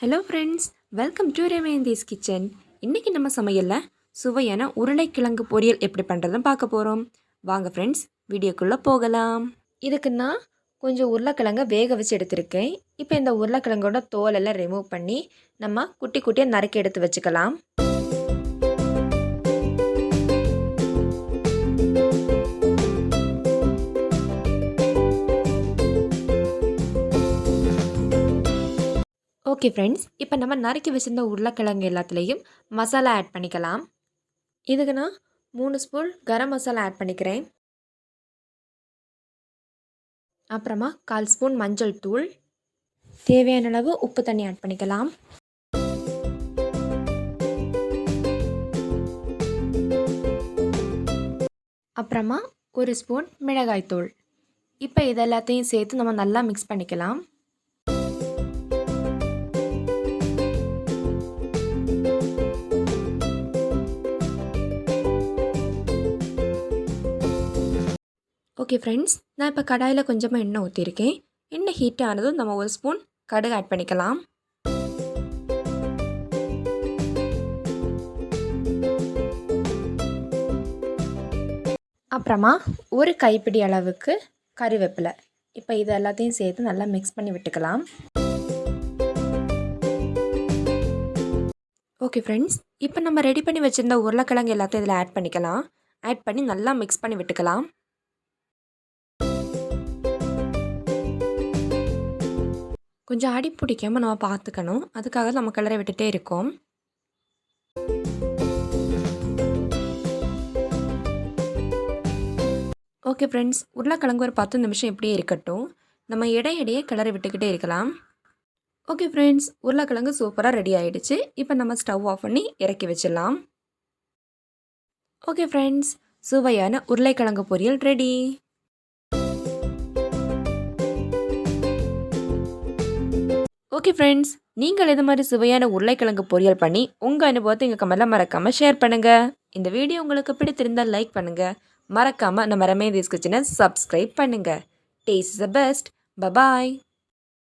Hello friends, welcome to Ramendi's kitchen. இன்றைக்கி நம்ம சமையலில் சுவையான உருளைக்கிழங்கு பொரியல் எப்படி பண்ணுறதுன்னு பார்க்க போகிறோம். வாங்க ஃப்ரெண்ட்ஸ், வீடியோக்குள்ளே போகலாம். இதுக்கு நான் கொஞ்சம் உருளைக்கிழங்கை வேக வச்சு எடுத்திருக்கேன். இப்போ இந்த உருளைக்கிழங்கோட தோலெல்லாம் ரிமூவ் பண்ணி நம்ம குட்டி குட்டியாக நறுக்கி எடுத்து வச்சுக்கலாம். ஓகே ஃப்ரெண்ட்ஸ், இப்போ நம்ம நறுக்கி வச்சுருந்த உருளைக்கிழங்கு எல்லாத்துலேயும் மசாலா ஆட் பண்ணிக்கலாம். இதுக்கு நான் 3 ஸ்பூன் கரம் மசாலா ஆட் பண்ணிக்கிறேன். அப்புறமா 1/4 ஸ்பூன் மஞ்சள் தூள், தேவையான அளவு உப்பு தண்ணி ஆட் பண்ணிக்கலாம். அப்புறமா 1 ஸ்பூன் மிளகாய் தூள். இப்போ இது எல்லாத்தையும் சேர்த்து நம்ம நல்லா மிக்ஸ் பண்ணிக்கலாம். ஓகே ஃப்ரெண்ட்ஸ், நான் இப்போ கடாயில் கொஞ்சமாக எண்ணெய் ஊற்றிருக்கேன். எண்ணெய் ஹீட் ஆனதும் நம்ம 1 ஸ்பூன் கடுகு ஆட் பண்ணிக்கலாம். அப்புறமா 1 கைப்பிடி அளவுக்கு கறிவேப்பிலை. இப்போ இது எல்லாத்தையும் சேர்த்து நல்லா மிக்ஸ் பண்ணி விட்டுக்கலாம். ஓகே ஃப்ரெண்ட்ஸ், இப்போ நம்ம ரெடி பண்ணி வச்சுருந்த உருளைக்கிழங்கு எல்லாத்தையும் இதில் ஆட் பண்ணிக்கலாம். ஆட் பண்ணி நல்லா மிக்ஸ் பண்ணி விட்டுக்கலாம். கொஞ்சம் அடி பிடிக்காமல் நம்ம பார்த்துக்கணும். அதுக்காக நம்ம கிளற விட்டுட்டே இருக்கோம். ஓகே ஃப்ரெண்ட்ஸ், உருளைக்கிழங்கு ஒரு 10 நிமிஷம் இப்படியே இருக்கட்டும். நம்ம இடையிடையே கிளறி விட்டுக்கிட்டே இருக்கலாம். ஓகே ஃப்ரெண்ட்ஸ், உருளைக்கிழங்கு சூப்பராக ரெடி ஆகிடுச்சு. இப்போ நம்ம ஸ்டவ் ஆஃப் பண்ணி இறக்கி வச்சிடலாம். ஓகே ஃப்ரெண்ட்ஸ், சுவையான உருளைக்கிழங்கு பொரியல் ரெடி. ஓகே ஃப்ரெண்ட்ஸ், நீங்கள் இது மாதிரி சுவையான உருளைக்கிழங்கு பொரியல் பண்ணி உங்கள் அனுபவத்தை எங்கள் கமெண்ட்டில் மறக்காமல் ஷேர் பண்ணுங்கள். இந்த வீடியோ உங்களுக்கு பிடித்திருந்தால் லைக் பண்ணுங்கள். மறக்காமல் நம்ம ரமேந்திஸ் கிச்சனை சப்ஸ்கிரைப் பண்ணுங்கள். Taste is the best. Bye bye.